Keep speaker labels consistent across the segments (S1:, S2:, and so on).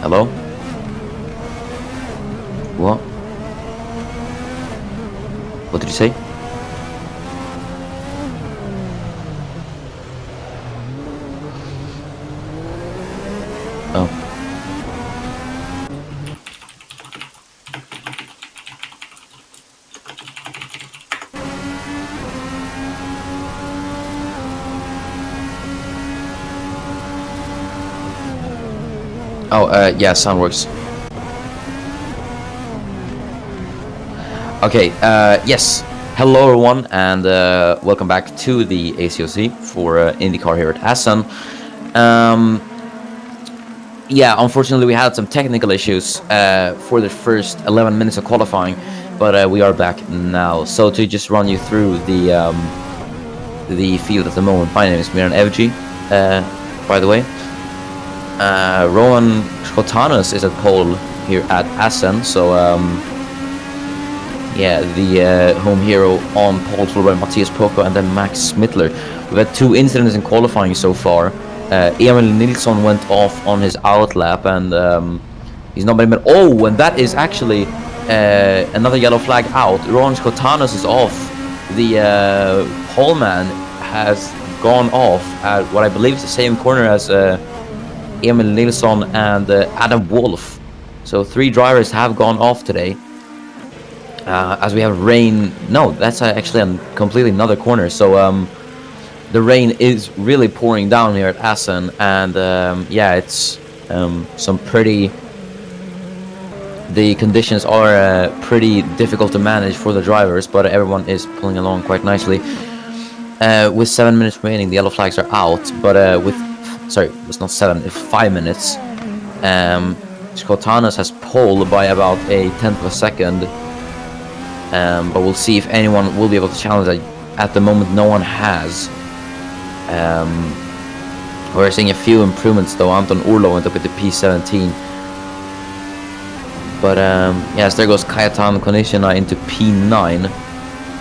S1: Hello? What? What did you say? Oh. Oh, yeah, sound works. Okay, yes. Hello everyone, and welcome back to the ACOC for IndyCar here at Assen. Yeah, unfortunately we had some technical issues for the first 11 minutes of qualifying, but we are back now. So to just run you through the field at the moment, my name is Miran Evji, by the way. Rowan Schotanus is at pole here at Assen, so yeah, the home hero on pole, followed by Matthias Poco and then Max Smittler. We've had two incidents in qualifying so far. Emil Nilsson went off on his out lap, and he's not been. Oh, and that is actually another yellow flag out. Rowan Schotanus is off. The pole man has gone off at what I believe is the same corner as Emil Nilsson and Adam Wolf. So 3 drivers have gone off today. As we have rain. No, that's actually completely another corner. So the rain is really pouring down here at Assen, and yeah, it's some pretty. The conditions are pretty difficult to manage for the drivers, but everyone is pulling along quite nicely. With 7 minutes remaining, the yellow flags are out, but with. Sorry, it's not 7, it's 5 minutes. Schotanus has pole by about a tenth of a second. But we'll see if anyone will be able to challenge that. At the moment, no one has. We're seeing a few improvements though. Anton Urlo went up with the P17. But yes, there goes Kajetan Konishina into P9,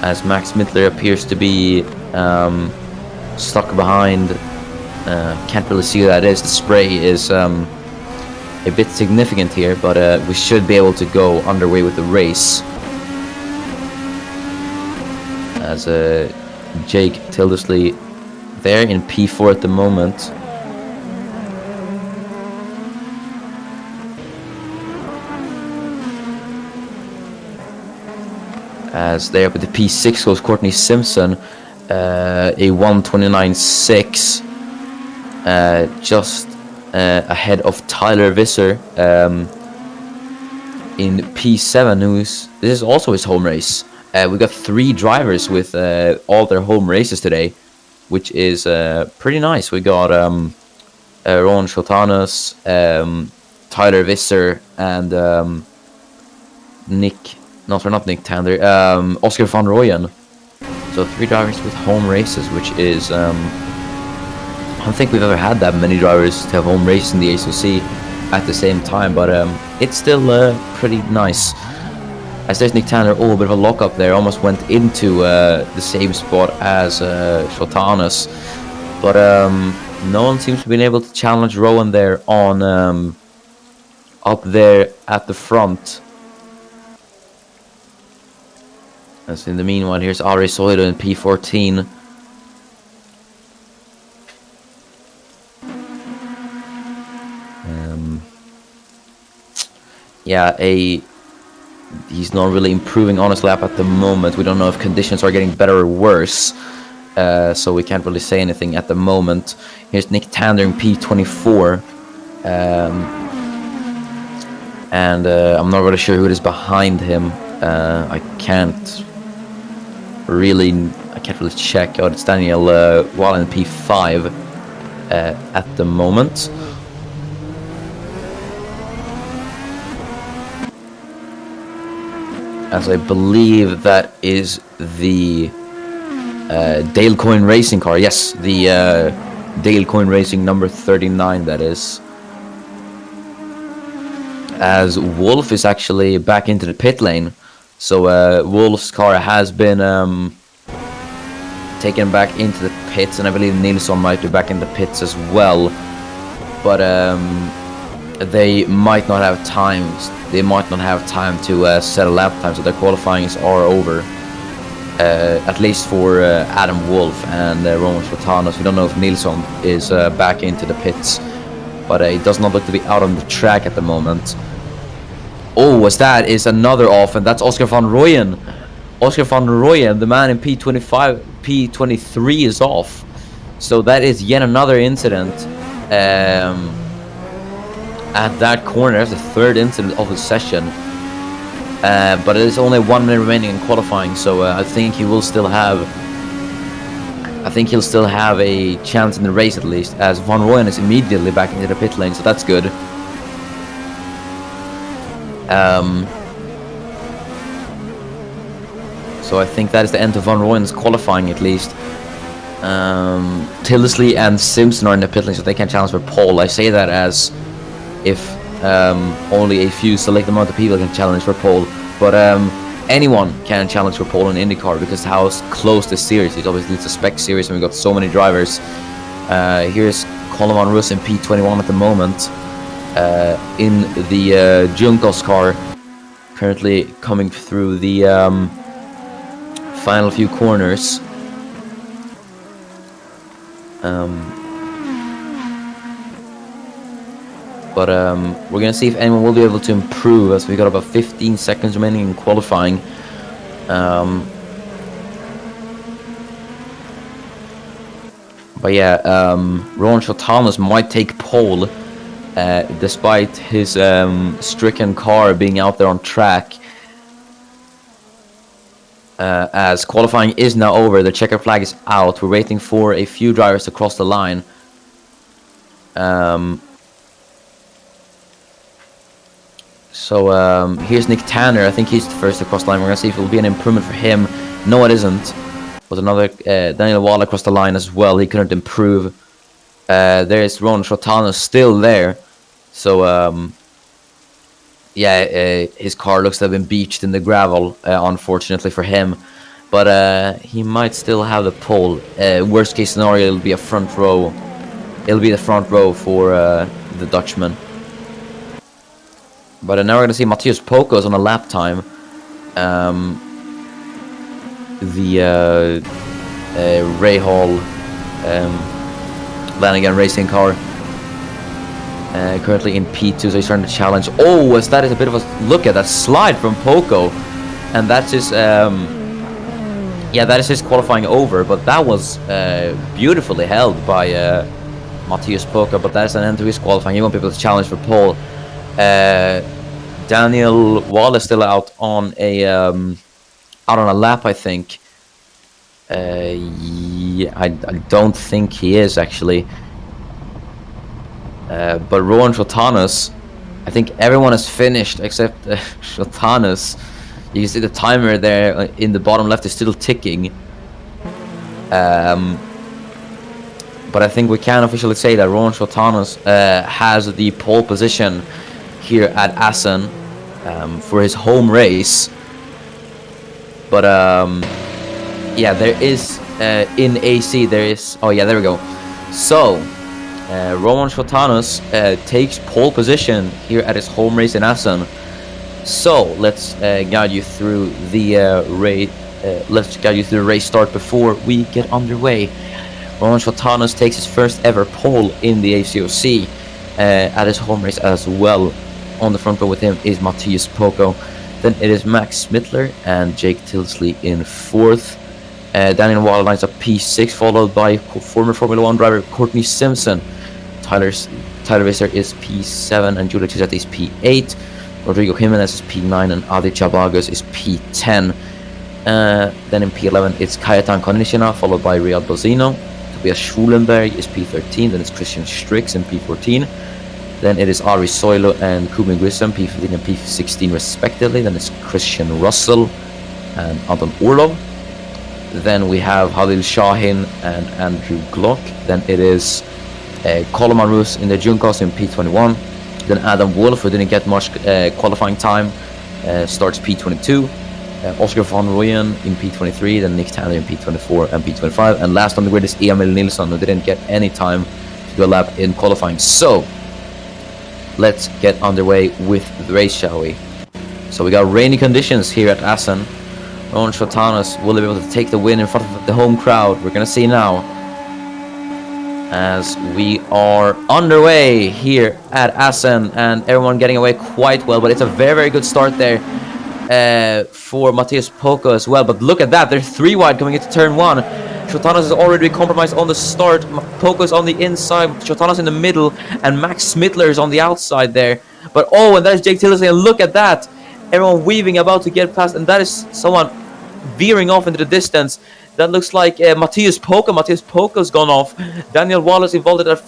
S1: as Max Mittler appears to be stuck behind. Can't really see who that is. The spray is a bit significant here, but we should be able to go underway with the race. As Jake Tildesley there in P4 at the moment. As there with the P6 goes Courtney Simpson, a 1:29.6. Just ahead of Tyler Visser in P7, this is also his home race. We got 3 drivers with all their home races today, which is pretty nice. We got Rowan Schotanus, Tyler Visser, and Oscar van Rooyen. So 3 drivers with home races, which is I don't think we've ever had that many drivers to have home races in the ACOC at the same time, but it's still pretty nice. As there's Nick Tanner, a bit of a lock-up there, almost went into the same spot as Schotanus, but no one seems to be able to challenge Rowan there on up there at the front. As in the meanwhile, here's Ari Soido in P14. Yeah, he's not really improving on his lap at the moment. We don't know if conditions are getting better or worse, so we can't really say anything at the moment. Here's Nick Tander in P24, and I'm not really sure who it is behind him. I can't really check. Oh, it's Daniel Wall in P5 at the moment. As I believe that is the Dale Coyne racing car. Yes, the Dale Coyne Racing number 39, that is. As Wolf is actually back into the pit lane. So Wolf's car has been taken back into the pits, and I believe Nilsson might be back in the pits as well. But they might not have times. They might not have time to set a lap time, so their qualifyings are over. At least for Adam Wolf and Roman Schwartanos. We don't know if Nilsson is back into the pits, but it does not look to be out on the track at the moment. Oh, as that is another off, and that's Oscar van Rooyen. Oscar van Rooyen, the man in P25, P23 is off. So that is yet another incident at that corner. That's the third incident of the session. But it is only 1 minute remaining in qualifying, so I think he will still have. I think he'll still have a chance in the race at least, as Van Rooyen is immediately back into the pit lane, so that's good. So I think that is the end of Van Rooyen's qualifying at least. Tildesley and Simpson are in the pit lane, so they can challenge for pole. I say that as if only a few select amount of people can challenge for pole, but anyone can challenge for pole in IndyCar because how close this series is. Obviously it's a spec series and we've got so many drivers. Here's Coleman Rus in P21 at the moment, in the Junkos car, currently coming through the final few corners. But we're gonna see if anyone will be able to improve, as we got about 15 seconds remaining in qualifying. But yeah, Rowan Schwartanos might take pole, despite his stricken car being out there on track. As qualifying is now over, the checker flag is out. We're waiting for a few drivers to cross the line. So here's Nick Tanner. I think he's the first to cross the line. We're going to see if it will be an improvement for him. No, it isn't. Was another Daniel Wall across the line as well. He couldn't improve. There's Ron Schwartanos still there. So yeah, his car looks to have been beached in the gravel, unfortunately for him. But he might still have the pole. Worst case scenario, it'll be a front row. It'll be the front row for the Dutchman. But now we're going to see Matthias Pocos on a lap time. The Ray Hall Lanigan racing car. Currently in P2, so he's starting to challenge. Oh, as that is a bit of a look at that slide from Poco. And that's his, yeah, that is his qualifying over. But that was beautifully held by Matthias Poco. But that is an end to his qualifying. He won't be able to challenge for pole. Daniel Wall is still out on a lap, I think. Yeah, I don't think he is actually. But Rowan Schwartanos, I think everyone has finished except Schwartanos. You can see the timer there in the bottom left is still ticking. But I think we can officially say that Rowan Schwartanos has the pole position here at Assen for his home race. But yeah, there is in AC there is, oh yeah, there we go. So Roman Schwartanos takes pole position here at his home race in Assen. So let's guide you through the race start before we get underway. Roman Schwartanos takes his first ever pole in the ACOC at his home race as well. On the front row with him is Matthias Poco. Then it is Max Smittler and Jake Tildesley in fourth. Daniel Waller lines up P6, followed by former Formula 1 driver Courtney Simpson. Tyler Visser is P7 and Julia Tizet is P8. Rodrigo Jimenez is P9 and Adi Chabagos is P10. Then in P11 it's Kajetan Konishina, followed by Riyad Bozino. Tobias Schwulenberg is P13. Then it's Christian Strix in P14. Then it is Ari Soilo and Kubin Grissom, P15 and P16 respectively. Then it's Christian Russell and Anton Orlov. Then we have Halil Shahin and Andrew Glock. Then it is Coleman Rus in the Junkos in P21. Then Adam Wolf, who didn't get much qualifying time, starts P22. Oscar van Rooyen in P23. Then Nick Tanner in P24 and P25. And last on the grid is Emil Nilsson, who didn't get any time to do a lap in qualifying. So let's get underway with the race, shall we? So we got rainy conditions here at Assen. Ron Shotanas will be able to take the win in front of the home crowd. We're gonna see now as we are underway here at Assen, and everyone getting away quite well, but it's a very, very good start there for Matthias Poco as well. But look at that, they're 3 wide coming into turn 1. Shotanas has already been compromised on the start. Poco's on the inside, Shotanas in the middle, and Max Smittler is on the outside there. But oh, and there's Jake Tillersley, and look at that, everyone weaving about to get past, and that is someone veering off into the distance. That looks like Matthias Poco. Matthias Poco's gone off. Daniel Wallace involved in that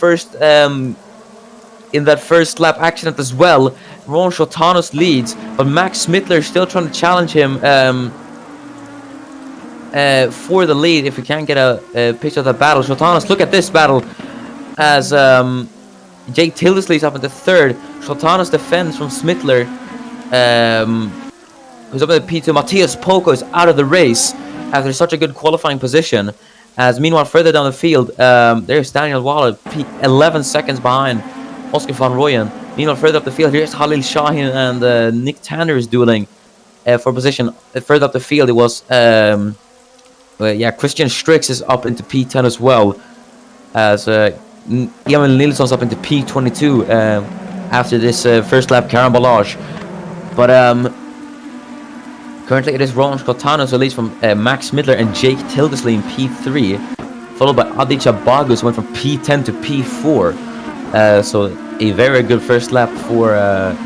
S1: first lap accident as well. Ron Shotanas leads, but Max Smittler is still trying to challenge him for the lead. If we can't get a picture of that battle, Shotanas, look at this battle as Jake Tildersley is up into third. Shotanas defends from Smittler, who's up in the P2. Matthias Poco is out of the race after such a good qualifying position. As meanwhile, further down the field, there's Daniel Waller, 11 seconds behind Oscar van Rooyen. Meanwhile, further up the field, here's Khalil Shahin and Nick Tanner is dueling for position. Further up the field, it was Christian Strix is up into P10 as well, as Emil Nilsson's up into P22 after this first lap carambolage. But currently it is Ron Shotanas who leads from Max Midler and Jake Tildersley in P3, followed by Aditya Bagus, who went from P10 to P4. So a very good first lap for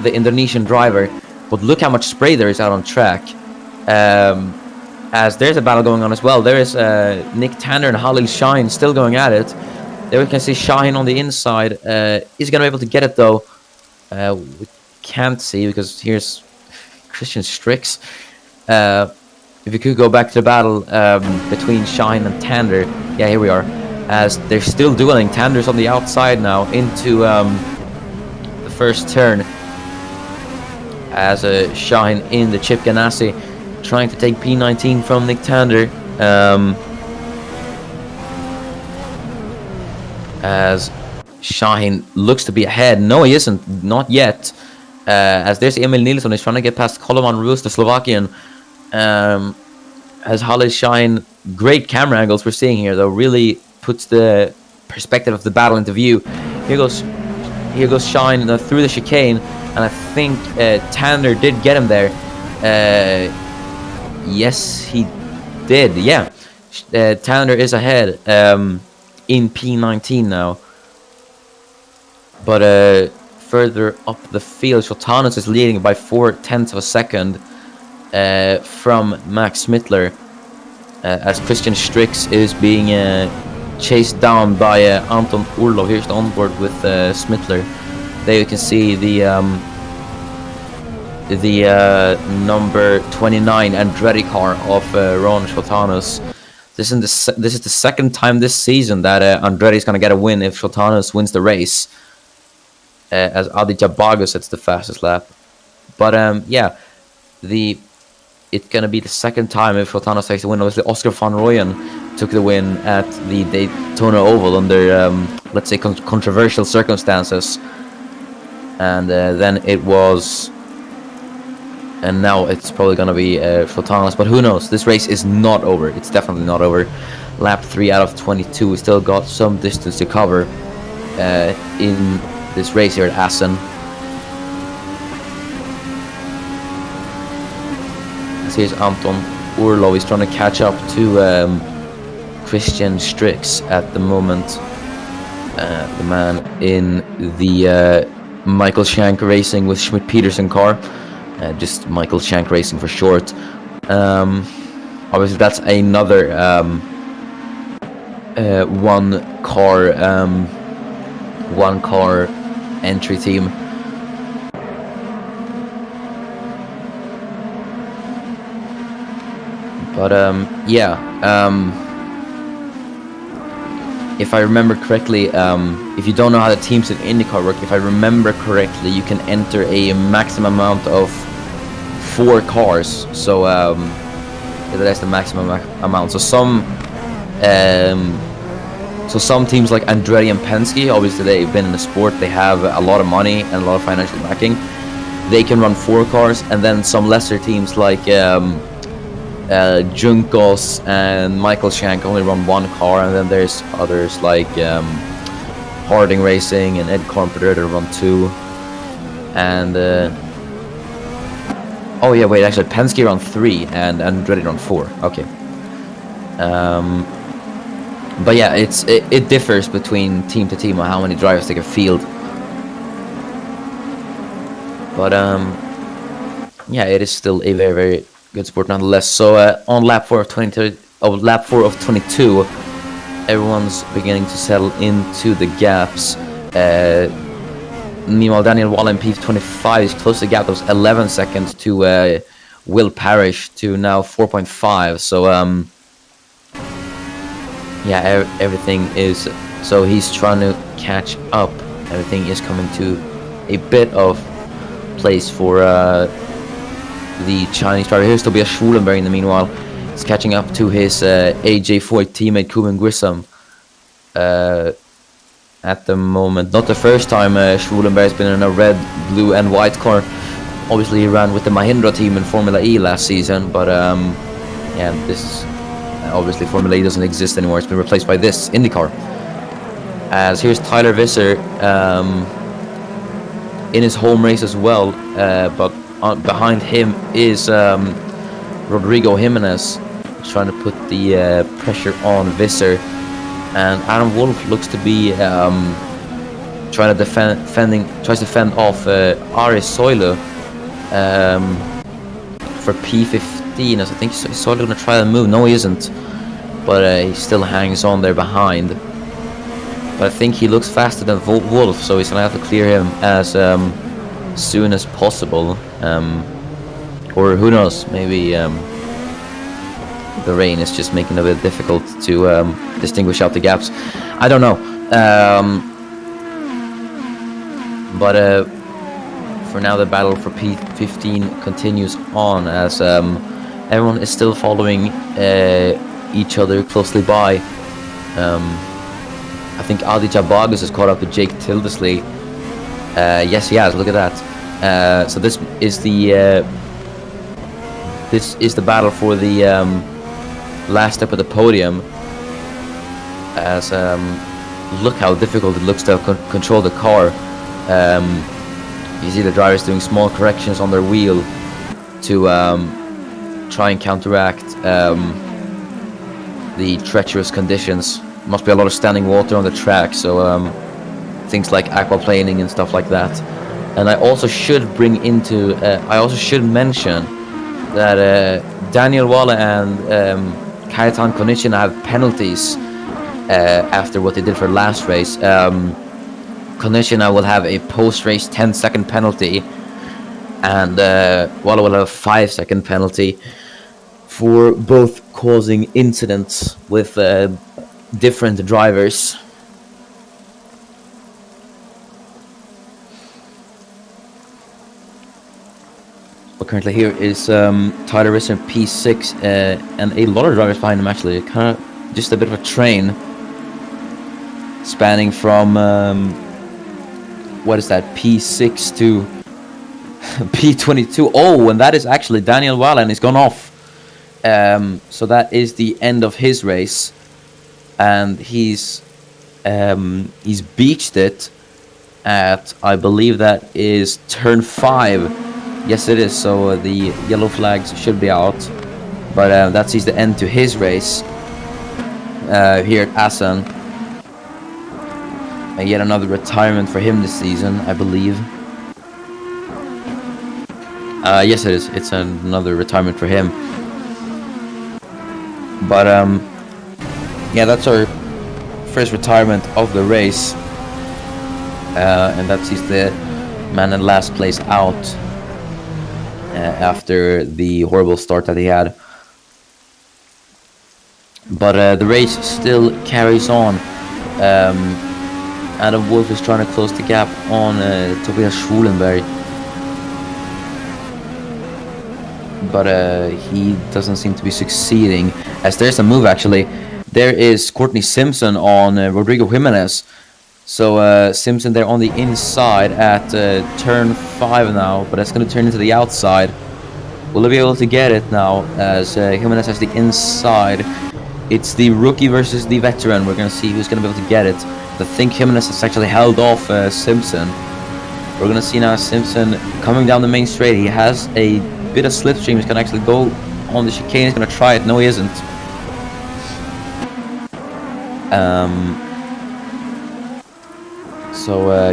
S1: the Indonesian driver. But look how much spray there is out on track. As there's a battle going on as well. There is Nick Tanner and Khalil Shahin still going at it. There we can see Shahin on the inside. Is going to be able to get it though. We can't see because here's Christian Strix. If you could go back to the battle between Shahin and Tanner. Yeah, here we are. As they're still dueling. Tanner's on the outside now into the first turn. As Shahin in the Chip Ganassi, trying to take P19 from Nick Tanner. As Shahin looks to be ahead. No, he isn't. Not yet. As there's Emil Nilsson. He's trying to get past Koloman Rus, the Slovakian. As Khalil Shahin, great camera angles we're seeing here, though, really puts the perspective of the battle into view. Here goes Shahin through the chicane, and I think Tanner did get him there. Yes, he did. Yeah, Tanner is ahead in P19 now. But further up the field, Shotanas is leading by 0.4 of a second from Max Smittler, as Christian Strix is being chased down by Anton Orlov. Here's the onboard with Smittler. There you can see the number 29 Andretti car of Ron Shotanas. This is the second time this season that Andretti is going to get a win if Shotanas wins the race. As Aditya Bagus sets the fastest lap. But it's going to be the second time if Shotanas takes the win. Obviously, Oscar van Rooyen took the win at the Daytona Oval under, let's say, controversial circumstances. And then it was... And now it's probably going to be Shotanas. But who knows? This race is not over. It's definitely not over. Lap 3 out of 22. We still got some distance to cover in this race here at Assen. Here's Anton Orlov. He's trying to catch up to Christian Strix at the moment. The man in the Michael Shank Racing with Schmidt-Peterson car. Just Michael Shank Racing for short. Obviously, that's another one car entry team. But if I remember correctly, if you don't know how the teams in IndyCar work, if I remember correctly, you can enter a maximum amount of 4 cars. So that's the maximum amount. So some So some teams like Andretti and Penske, obviously they've been in the sport, they have a lot of money and a lot of financial backing. They can run 4 cars, and then some lesser teams like Junkos and Michael Shank only run 1 car, and then there's others like Harding Racing and Ed Carpenter that run 2. And oh yeah, wait, actually Penske run 3 and Andretti run 4. Okay. But yeah, it differs between team to team on how many drivers they can field. But yeah, it is still a very, very good sport nonetheless. So on lap 4 of 22, everyone's beginning to settle into the gaps. Meanwhile, Daniel Waller in P25 is close to the gap. That was 11 seconds to Will Parrish to now 4.5. So yeah, everything is. So he's trying to catch up. Everything is coming to a bit of place for the Chinese driver. Here's Tobias Schwulenberg in the meanwhile. He's catching up to his AJ4 teammate Kuben Grissom at the moment. Not the first time Schwulenberg has been in a red, blue and white car. Obviously he ran with the Mahindra team in Formula E last season, but yeah, this obviously Formula E doesn't exist anymore. It's been replaced by this IndyCar. As here's Tyler Visser in his home race as well, but behind him is Rodrigo Jimenez, trying to put the pressure on Visser, and Adam Wolf looks to be trying to tries to fend off Aris Soilu for P15. As I think Soilu gonna try the move. No, he isn't, but he still hangs on there behind. But I think he looks faster than Wolf, so he's gonna have to clear him as soon as possible. Or who knows, maybe the rain is just making it a bit difficult to distinguish out the gaps. I don't know. But for now, the battle for P15 continues on as everyone is still following each other closely by. I think Adi Jabagas has caught up with Jake Tildesley. Yes, he has. Look at that. So this is the battle for the last step of the podium. As look how difficult it looks to control the car. You see the drivers doing small corrections on their wheel to try and counteract the treacherous conditions. Must be a lot of standing water on the track, so things like aquaplaning and stuff like that. And I also should mention that Daniel Waller and Kajetan Konitschina have penalties after what they did for last race. Konitschina will have a post-race 10-second penalty, and Waller will have a 5-second penalty for both causing incidents with different drivers. But currently here is Tyler Risser P6 and a lot of drivers behind him actually. Kind of just a bit of a train spanning from what is that, P6 to P22. Oh, and that is actually Daniel Waller, and he's gone off. So that is the end of his race, and he's beached it at, I believe that is turn 5. Yes, it is. So the yellow flags should be out, but that sees the end to his race here at Assen. Yet another retirement for him this season, I believe. Yes, it is. It's another retirement for him. But yeah, that's our first retirement of the race, and that sees the man in last place out after the horrible start that he had. But the race still carries on. Adam Wolf is trying to close the gap on Tobias Schwulenberg, but he doesn't seem to be succeeding, as there's a move actually. there is Courtney Simpson on Rodrigo Jimenez. So Simpson there on the inside at turn 5 now, but that's going to turn into the outside. Will he be able to get it now as Jimenez has the inside? It's the rookie versus the veteran. We're going to see who's going to be able to get it. I think Jimenez has actually held off Simpson. We're going to see now Simpson coming down the main straight. He has a bit of slipstream. He's going to actually go on the chicane. He's going to try it. No, he isn't.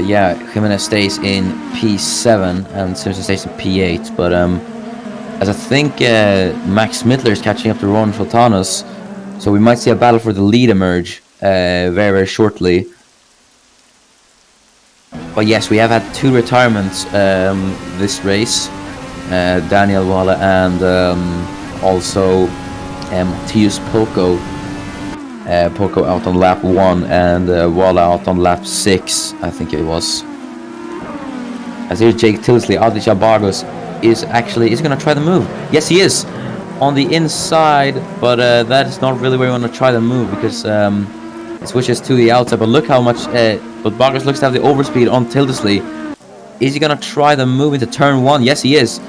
S1: Yeah, Jimenez stays in P7 and Simpson stays in P8. But as I think Max Smittler is catching up to Ron Fotanos, so we might see a battle for the lead emerge very, very shortly. But yes, we have had 2 retirements this race. Daniel Walla and also Tius Poco. Poco out on lap 1 and Walla out on lap 6, I think it was. As here's Jake Tilsley. Aditya Bargos is going to try the move. Yes, he is on the inside, but that is not really where you want to try the move because it switches to the outside. But look how much. But Bargos looks to have the overspeed on Tildesley. Is he going to try the move into turn 1? Yes, he is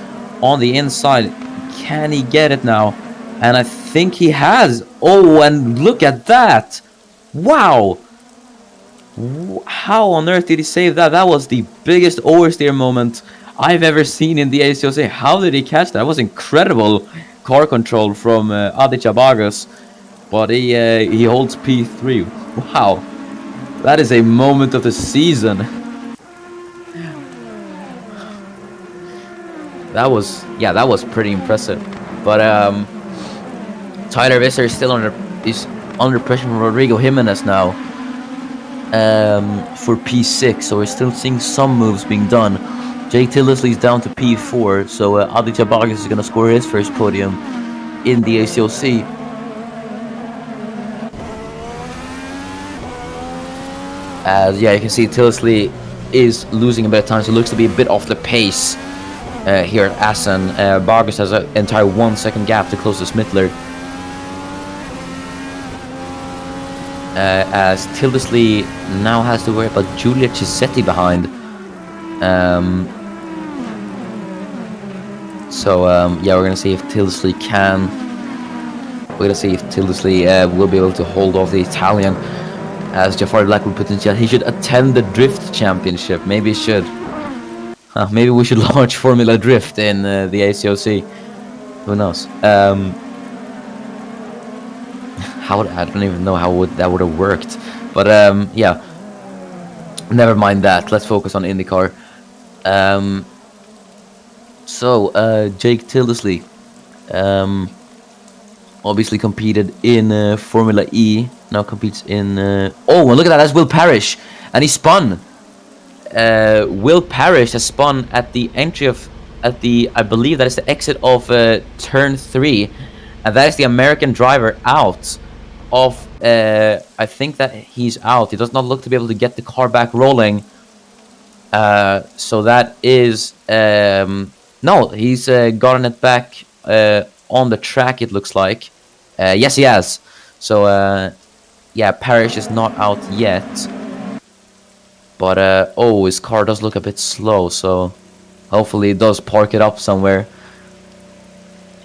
S1: on the inside. Can he get it now? And I think he has. Oh, and look at that! Wow! How on earth did he save that? That was the biggest oversteer moment I've ever seen in the ACOC. How did he catch that? That was incredible car control from Aditya Bargos. But he holds P3. Wow. That is a moment of the season. That was pretty impressive. But Tyler Visser is still under pressure from Rodrigo Jimenez now for P6, so we're still seeing some moves being done. Jake Tildesley's down to P4, so Aditya Bargos is going to score his first podium in the ACOC. As you can see Tildesley is losing a bit of time, so it looks to be a bit off the pace here at Assen. Bargos has an entire 1 second gap to close to Smittler. As Tildesley now has to worry about Giulia Cisetti behind. We're going to see if Tildesley can. We're going to see if Tildesley will be able to hold off the Italian. As Jafar Blackwood puts in chat, he should attend the Drift Championship. Maybe he should. Maybe we should launch Formula Drift in the ACOC. Who knows? I don't even know how that would have worked. But never mind that. Let's focus on IndyCar. Jake Tildesley obviously competed in Formula E. Now competes in... and look at that. That's Will Parrish. And he spun. Will Parrish has spun at the entry of... I believe that is the exit of turn 3. And that is the American driver out of... I think that he's out. He does not look to be able to get the car back rolling. So that is... no, he's gotten it back on the track, it looks like. Yes, he has. So, Parrish is not out yet. But, his car does look a bit slow, so hopefully it does park it up somewhere.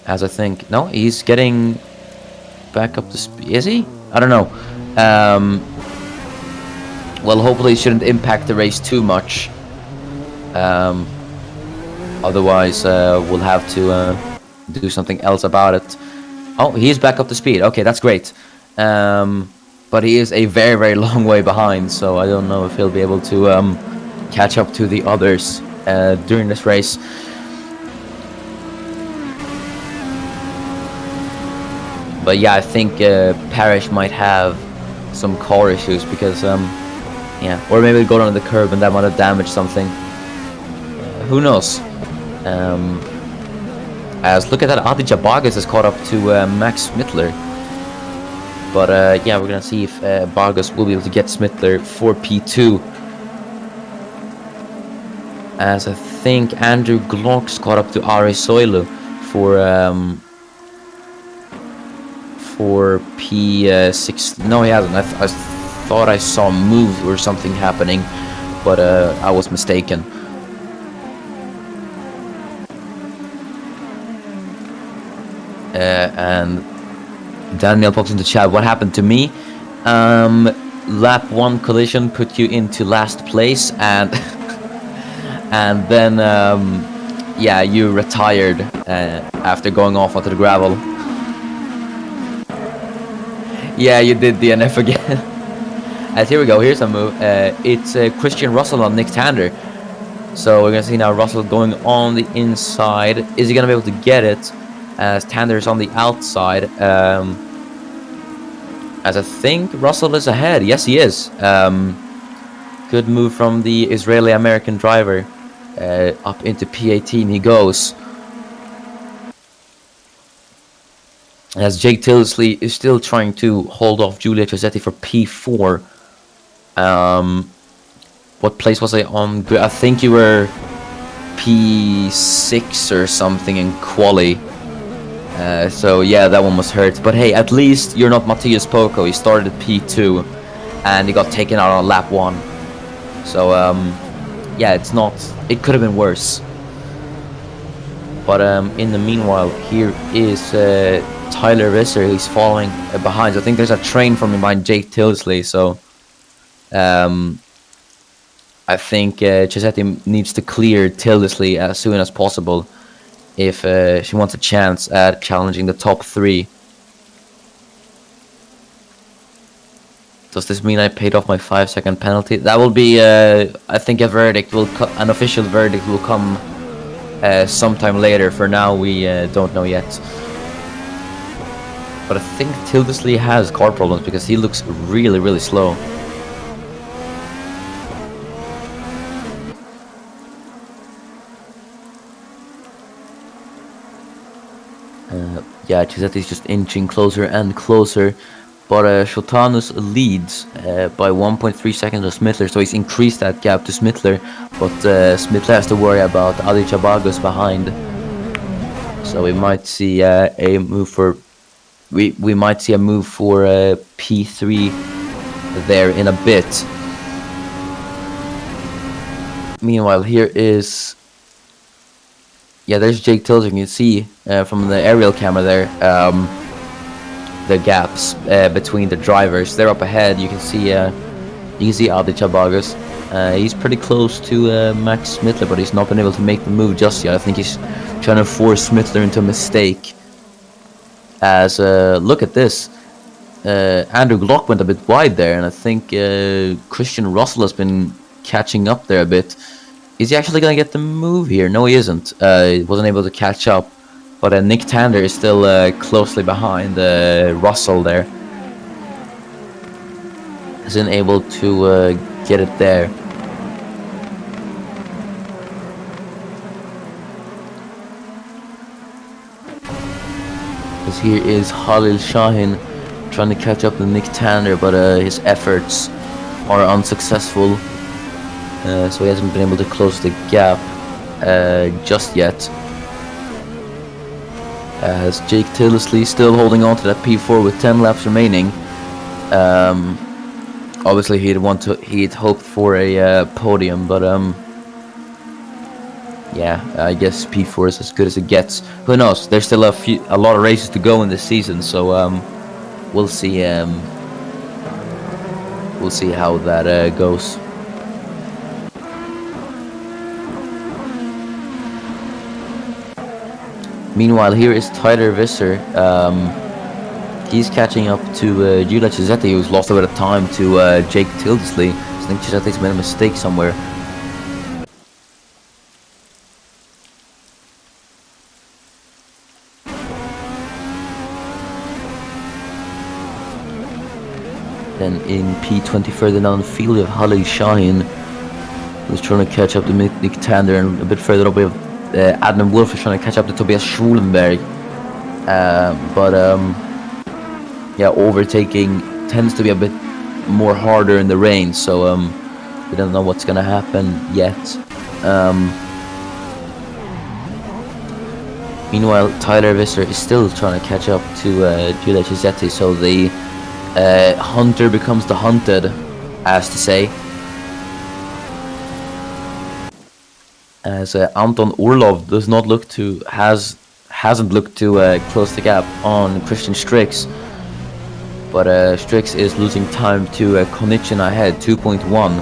S1: As I think... No, he's getting back up to speed. Is he? I don't know. Well, hopefully it shouldn't impact the race too much. Otherwise, we'll have to do something else about it. Oh, he's back up to speed. Okay, that's great. But he is a very, very long way behind, so I don't know if he'll be able to catch up to the others during this race. But yeah, I think Parrish might have some car issues because, or maybe go down the curb and that might have damaged something. Who knows? As look at that, Aditya Bargos has caught up to Max Smittler. But we're gonna see if Bargos will be able to get Smittler for P2. As I think Andrew Glock's caught up to Ari Soilu for for P6. No, he hasn't. I thought I saw a move or something happening, but I was mistaken. And Daniel pops into chat. What happened to me? Lap 1 collision put you into last place, and and then yeah, you retired after going off onto the gravel. Yeah, you did DNF again. As here we go. Here's a move. It's Christian Russell on Nick Tander. So we're gonna see now Russell going on the inside. Is he gonna be able to get it? As Tander is on the outside. As I think Russell is ahead. Yes, he is. Good move from the Israeli-American driver. Up into P18 he goes. As Jake Tilsley is still trying to hold off Giulio Cisetti for P4. What place was I on? I think you were P6 or something in quali. So yeah, that one was hurt. But hey, at least you're not Matthias Poco. He started at P2 and he got taken out on lap 1. So yeah, it's not. It could have been worse. But in the meanwhile, here is Tyler Visser. He's following behind. So I think there's a train from behind Jake Tilsley. So I think Cisetti needs to clear Tilsley as soon as possible if she wants a chance at challenging the top 3. Does this mean I paid off my 5-second penalty? That will be, I think, a verdict will an official verdict will come sometime later. For now, we don't know yet. But I think Tilsley has car problems because he looks really, really slow. Yeah, Cisetti's just inching closer and closer. But Shotanus leads by 1.3 seconds of Smittler, so he's increased that gap to Smittler. But Smittler has to worry about Adi Chabagos behind. So we might see a move for we might see a move for P3 there in a bit. Meanwhile, here is. Yeah, there's Jake Tilsley. You can see from the aerial camera there the gaps between the drivers. They're up ahead. You can see Adi Chabagos. He's pretty close to Max Smittler, but he's not been able to make the move just yet. I think he's trying to force Smittler into a mistake. As look at this, Andrew Glock went a bit wide there, and I think Christian Russell has been catching up there a bit. Is he actually going to get the move here? No, he isn't. He wasn't able to catch up. But Nick Tander is still closely behind Russell there. Isn't able to get it there. Because here is Khalil Shahin trying to catch up to Nick Tander, but his efforts are unsuccessful. So he hasn't been able to close the gap just yet. As Jake Tilsley still holding on to that P4 with 10 laps remaining. Obviously he'd hoped for a podium, but yeah, I guess P4 is as good as it gets. Who knows? There's still a lot of races to go in this season, so we'll see. We'll see how that goes. Meanwhile, here is Tyler Visser. He's catching up to Giulio Cisetti, who's lost a bit of time to Jake Tilsley. I think Cisetti's made a mistake somewhere. Then in P20 further down the field, we have Khalil Shahin, who's trying to catch up to Nick Tander, and a bit further up we have Adnan Wolf is trying to catch up to Tobias Schwulenberg. Yeah, overtaking tends to be a bit more harder in the rain, so we don't know what's gonna happen yet. Meanwhile, Tyler Visser is still trying to catch up to Giulia Chisetti, so the hunter becomes the hunted, as to say. As Anton Orlov does not look to hasn't looked to close the gap on Christian Strix, but Strix is losing time to Konichin ahead, 2.1.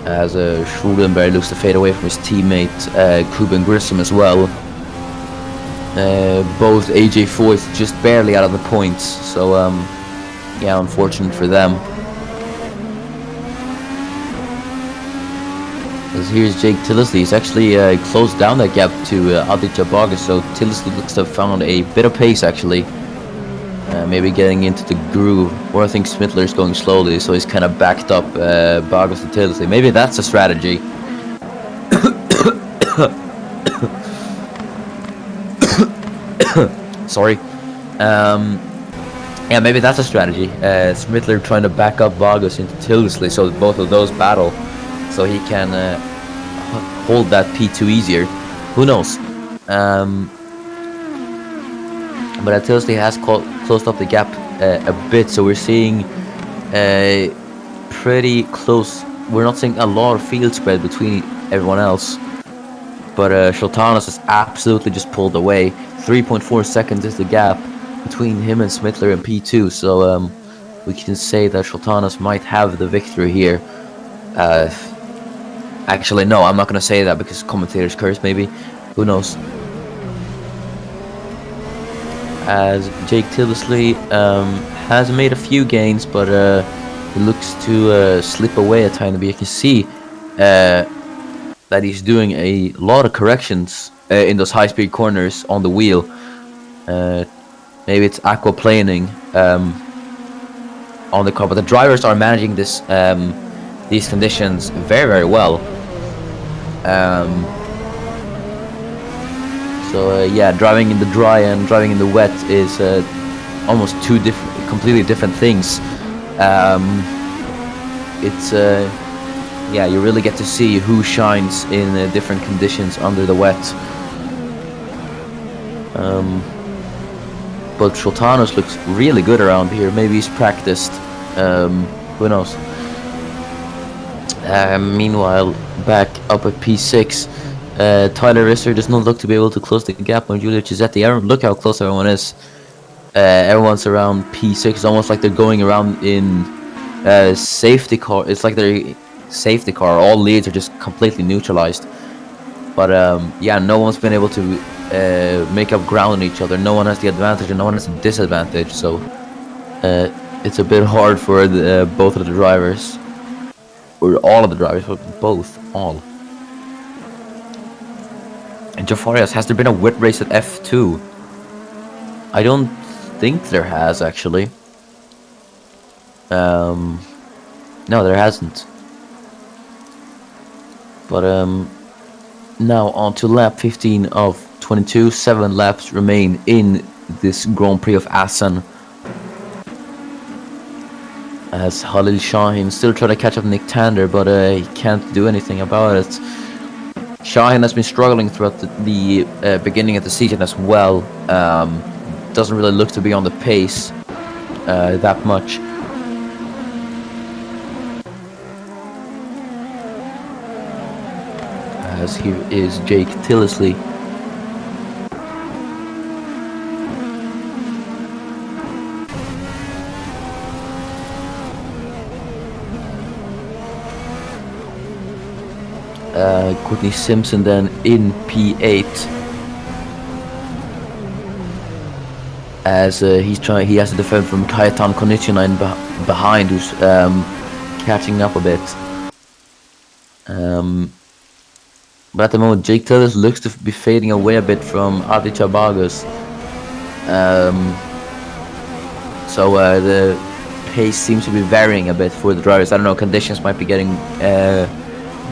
S1: As Schrudenberg looks to fade away from his teammate Kuben Grissom as well. Both AJ Foyt just barely out of the points, so yeah, unfortunate for them. As here's Jake Tillisley. He's actually closed down that gap to Aditya Baga, so Tillisley looks to have found a bit of pace actually. Maybe getting into the groove, or I think Smittler's going slowly, so he's kind of backed up Bagas to Tillisley. Maybe that's a strategy. Sorry. Yeah, maybe that's a strategy. Smittler trying to back up Bagas into Tillisley, so both of those battle, so he can hold that P2 easier. Who knows? But Tillisley has closed up the gap a bit, so we're seeing pretty close. We're not seeing a lot of field spread between everyone else, but Schultanas has absolutely just pulled away. 3.4 seconds is the gap between him and Smittler in P2, so we can say that Schultanas might have the victory here. Actually, no, I'm not going to say that because commentators curse, maybe. Who knows? As Jake Tillisley has made a few gains, but he looks to slip away a tiny bit. You can see that he's doing a lot of corrections in those high-speed corners on the wheel. Maybe it's aquaplaning on the car, but the drivers are managing these conditions very, very well. So yeah, driving in the dry and driving in the wet is almost two completely different things. It's yeah, you really get to see who shines in different conditions under the wet. But Schultanas looks really good around here. Maybe he's practiced. Who knows? Meanwhile, back up at P6, Tyler Visser does not look to be able to close the gap on Giulia Chisetti. Look how close everyone is. Everyone's around P6. It's almost like they're going around in safety car. It's like they're safety car. All leads are just completely neutralized. But yeah, no one's been able to make up ground on each other. No one has the advantage and no one has the disadvantage. So it's a bit hard for both of the drivers. Or all of the drivers, but all. And Jafarias, has there been a wet race at F2? I don't think there has, actually. No, there hasn't. But now on to lap 15 of 22. 7 laps remain in this Grand Prix of Assen. As Khalil Shahin still trying to catch up Nick Tander, but he can't do anything about it. Shahin has been struggling throughout the beginning of the season as well. Doesn't really look to be on the pace that much. As here is Jake Tillisley. Courtney Simpson then in P8, as he has to defend from Kajetan Konitschina behind, who's catching up a bit. But at the moment, Jake Tillis looks to be fading away a bit from Aditya Bagas. So the pace seems to be varying a bit for the drivers. I don't know, conditions might be getting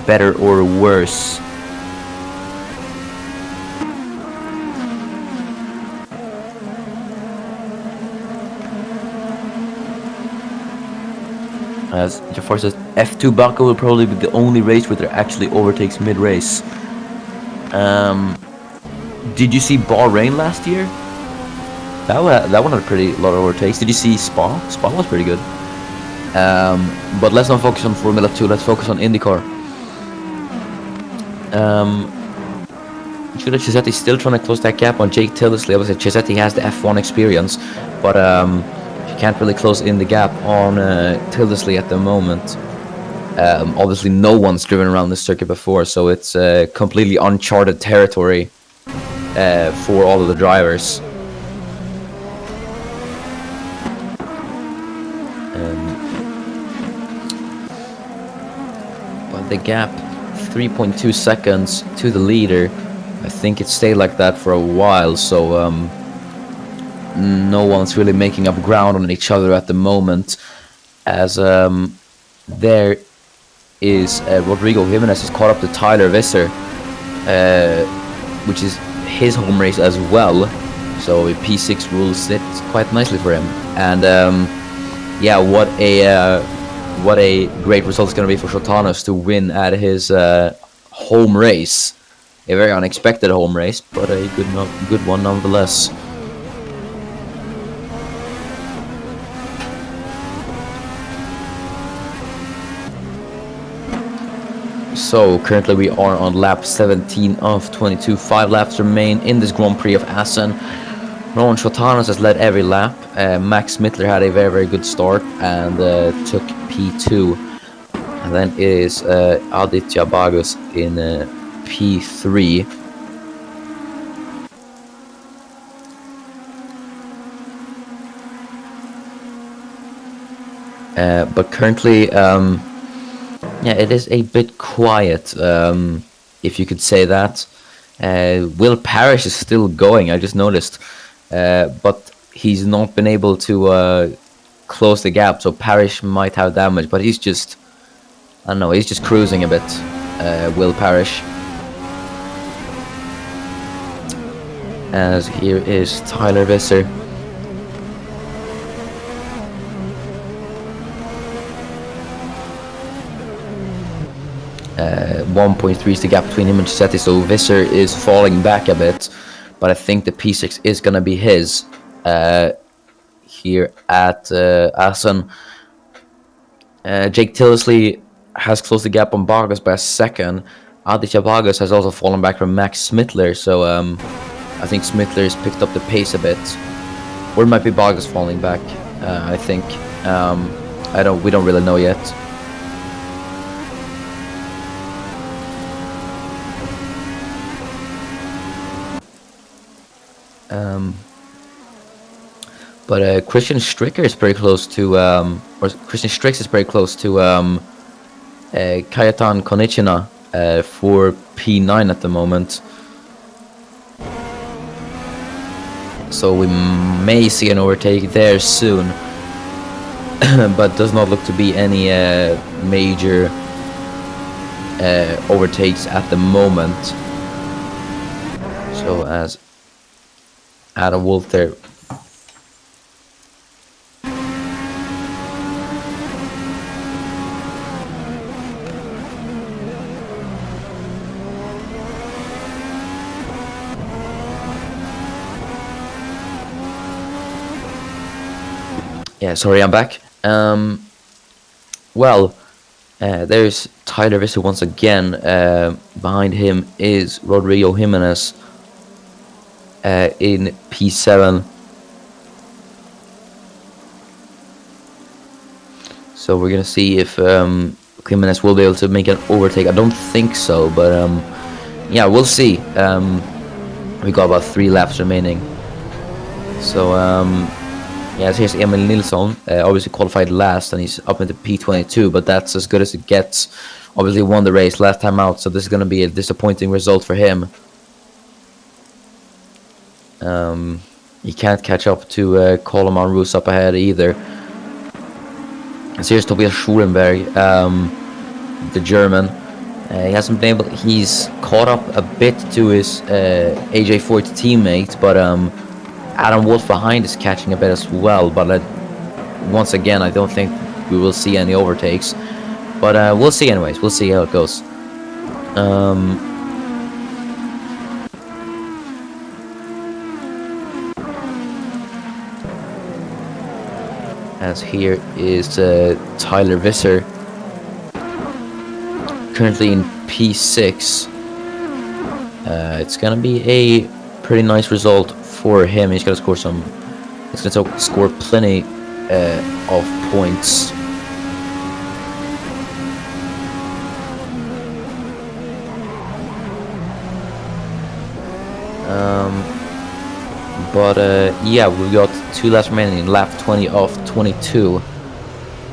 S1: better or worse. As Jafar says, F2 Baku will probably be the only race where there actually overtakes mid-race. Um, did you see Bahrain last year? That one had a pretty lot of overtakes. Did you see Spa? Spa was pretty good. But let's not focus on Formula 2. Let's focus on IndyCar. Judah Chisetti still trying to close that gap on Jake Tildesley. Obviously, Chisetti has the F1 experience, but he can't really close in the gap on Tildesley at the moment. Obviously, no one's driven around this circuit before, so it's completely uncharted territory for all of the drivers. But the gap, 3.2 seconds to the leader. I think it stayed like that for a while, so no one's really making up ground on each other at the moment, as there is Rodrigo Jimenez has caught up to Tyler Visser, which is his home race as well, so P6 rules sit quite nicely for him. And yeah, what a great result it's going to be for Shotanos to win at his home race. A very unexpected home race, but a good one nonetheless. So currently we are on lap 17 of 22. 5 laps remain in this Grand Prix of Assen. Rowan Shotanos has led every lap. Max Mittler had a very good start and took P2. And then it is Aditya Bagus in P3. But currently, yeah, it is a bit quiet, if you could say that. Will Parrish is still going, I just noticed, but he's not been able to close the gap, so Parrish might have damage, but he's just, I don't know, he's just cruising a bit, Will Parrish. As here is Tyler Visser. Uh, 1.3 is the gap between him and Chisetti, so Visser is falling back a bit, but I think the P6 is going to be his here at Assen. Jake Tildesley has closed the gap on Vargas by a second. Aditya Vargas has also fallen back from Max Smittler, so I think Smittler has picked up the pace a bit. Or it might be Vargas falling back, I think. We don't really know yet. But Christian Stricker is very close to, or Christian Strix is very close to Kajetan Konichina for P9 at the moment. So we may see an overtake there soon, but does not look to be any major overtakes at the moment. So as Adam Wolf there. Yeah, sorry, I'm back. Well, there's Tyler Visser once again. Behind him is Rodrigo Jimenez in P7. So we're gonna see if Jimenez will be able to make an overtake. I don't think so, but yeah, we'll see. We got about 3 laps remaining. So yeah, so here's Emil Nilsson, obviously qualified last, and he's up into P22, but that's as good as it gets. Obviously won the race last time out, so this is going to be a disappointing result for him. He can't catch up to Coleman Roos up ahead either. And so here's Tobias Schulenberg, the German. He hasn't been able. He's caught up a bit to his AJ40 teammate, but Adam Wolf behind is catching a bit as well, but once again, I don't think we will see any overtakes. But we'll see anyways. We'll see how it goes. As here is Tyler Visser, currently in P6. It's gonna be a pretty nice result for him. He's gonna score some. He's gonna score plenty of points. But yeah, we've got 2 laps remaining in lap 20 of 22.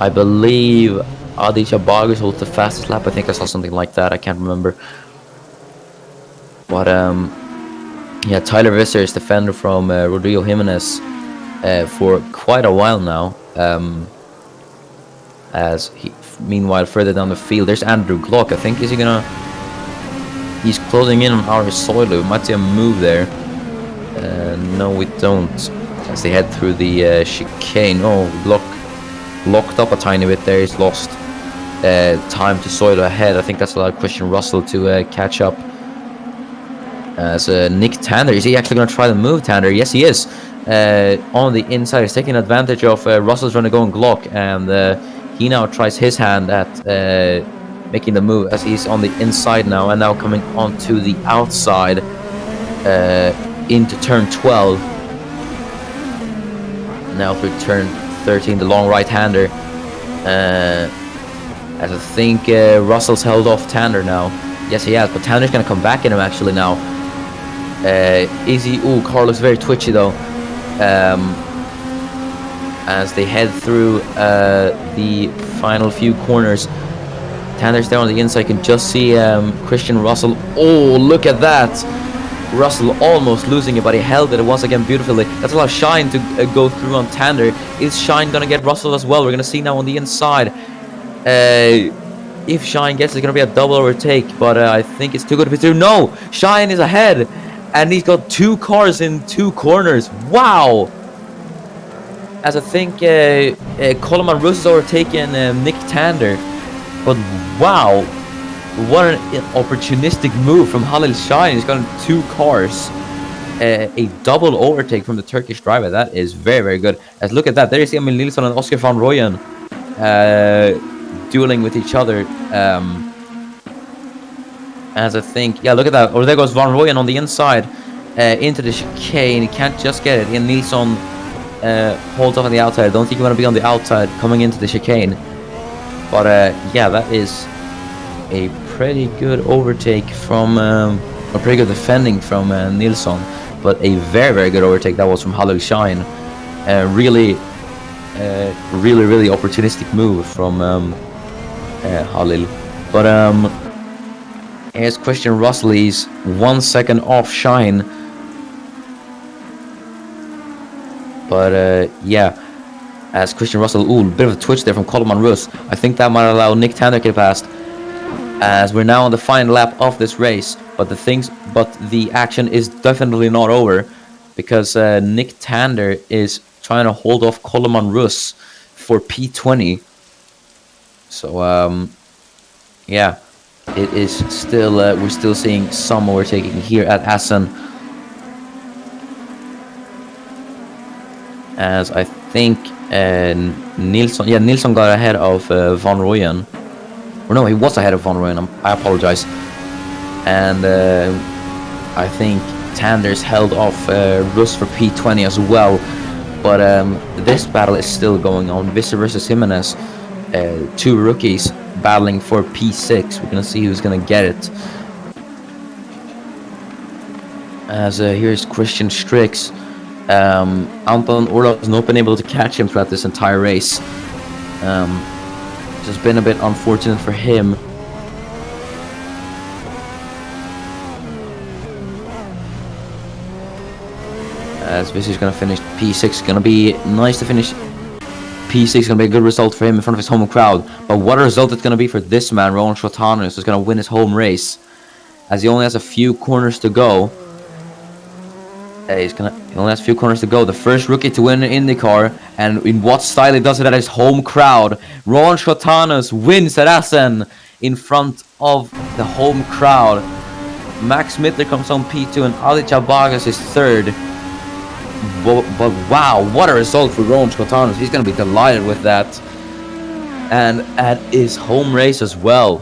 S1: I believe Aditya Bagus holds the fastest lap. I think I saw something like that. I can't remember. But yeah, Tyler Visser is defender from Rodrigo Jimenez for quite a while now. As he, meanwhile, further down the field, there's Andrew Glock. I think he's closing in on our soil. We might see a move there. No, we don't. As they head through the chicane. Oh, locked up a tiny bit there. He's lost time to soil ahead. I think that's allowed Christian Russell to catch up. As Nick Tander, is he actually going to try the move, Tander? Yes, he is. On the inside, he's taking advantage of Russell's trying to go on Glock, and he now tries his hand at making the move as he's on the inside now, and now coming onto the outside into turn 12. Now through turn 13, the long right-hander. As I think Russell's held off Tander now. Yes, he has, but Tander's going to come back in him actually now. Ooh, car looks very twitchy though. As they head through the final few corners. Tander's there on the inside. You can just see Christian Russell. Oh, look at that! Russell almost losing it, but he held it once again beautifully. That's a lot of shine to go through on Tander. Is Shine gonna get Russell as well? We're gonna see now on the inside. If Shine gets it, it's gonna be a double overtake, but I think it's too good if it's through. No! Shine is ahead! And he's got 2 cars in 2 corners. Wow! As I think Coleman Russ has overtaken Nick Tander. But wow! What an opportunistic move from Halil Shine. He's got 2 cars. A double overtake from the Turkish driver. That is very, very good. As look at that. There you see Emil Nilsson and Oscar van Rooyen dueling with each other. As I think, yeah, look at that. Oh, there goes Van Rooyen on the inside into the chicane. He can't just get it. And Nilsson holds off on the outside. I don't think you want to be on the outside coming into the chicane. But yeah, that is a pretty good overtake from, a pretty good defending from Nilsson. But a very, very good overtake that was from Halil Shine. Really opportunistic move from Halil. But here's Christian Russell. He's 1 second off Shine. But yeah, as Christian Russell, ooh, a bit of a twitch there from Coleman Russ. I think that might allow Nick Tander to get past. As we're now on the final lap of this race, but the action is definitely not over, because Nick Tander is trying to hold off Coleman Russ for P20. So yeah, it is still we're still seeing some overtaking here at Assen. As I think Nilsson got ahead of Van Rooyen. Or no, he was ahead of Van Rooyen. I apologize. And I think Tander's held off Russ for P20 as well. But this battle is still going on. Visser versus Jimenez. 2 rookies battling for P6. We're going to see who's going to get it. As here's Christian Strix. Anton Orlov has not been able to catch him throughout this entire race. It's been a bit unfortunate for him. As this is going to finish P6, going to be nice to finish P6, going to be a good result for him in front of his home crowd. But what a result it's going to be for this man, Rowan Schwartanus, who's going to win his home race. As he only has a few corners to go. He only has a few corners to go. The first rookie to win an IndyCar, and in what style he does it at his home crowd. Rowan Schwartanus wins at Assen in front of the home crowd. Max Mittler comes on P2 and Aditya Bagas is third. but wow, what a result for Rowan Scottanos. He's going to be delighted with that. And at his home race as well.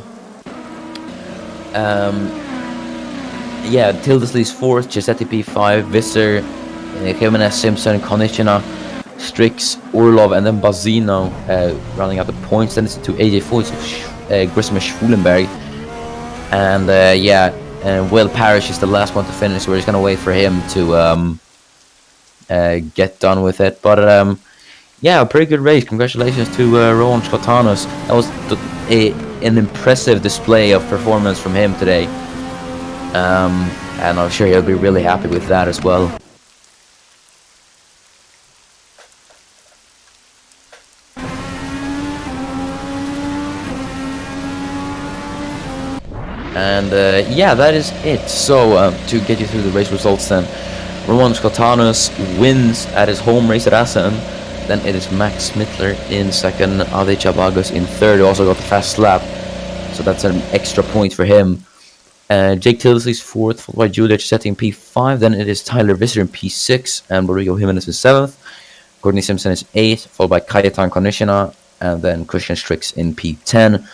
S1: Yeah, Tildesley's fourth, Giuseppe P5, Visser, Jimenez, Simpson, Konishina, Strix, Orlov, and then Bazino rounding out the points. Then it's to AJ Foyt, Grissom, Schwulenberg. And Will Parrish is the last one to finish, so we're just going to wait for him to get done with it. But yeah, a pretty good race. Congratulations to Rowan Scottanos. That was an impressive display of performance from him today. And I'm sure he'll be really happy with that as well. And yeah, that is it. So to get you through the race results then, Rowan Scottanos wins at his home race at Assen. Then it is Max Smittler in second, Ade Chabagos in third, who also got the fast lap, so that's an extra point for him. Jake Tildesley's fourth, followed by Julia Giuseppe in P5. Then it is Tyler Visser in P6, and Rodrigo Jimenez in seventh. Courtney Simpson is eighth, followed by Kajetan Konishina, and then Christian Strix in P10.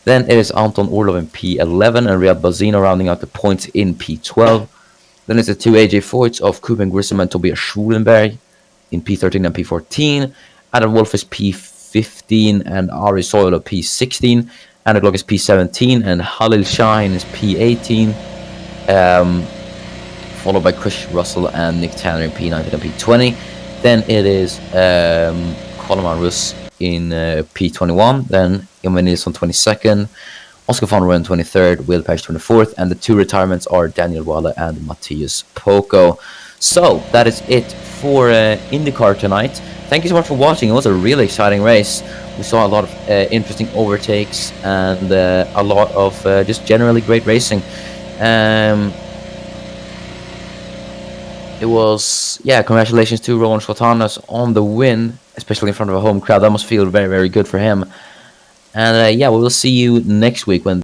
S1: Then it is Anton Orlov in P11, and Riyad Bazino rounding out the points in P12. Then it's the two AJ Foyts of Kuben Grissom and Tobias Schwulenberg in P13 and P14. Adam Wolf is P15, and Ari Soil P16. Anna Glock is P17, and Halil Shine is P18. Followed by Chris Russell and Nick Tanner in P19 and P20. Then it is Coleman Rus in P21. Then Emil Nilsson 22nd. Oscar von Rooyen 23rd. Will Parrish 24th. And the two retirements are Daniel Waller and Matthias Poco. So that is it for IndyCar tonight. Thank you so much for watching. It was a really exciting race. We saw a lot of interesting overtakes and a lot of just generally great racing. It was, yeah, congratulations to Rowan Scottanos on the win, especially in front of a home crowd. That must feel very, very good for him. And yeah, we will see you next week when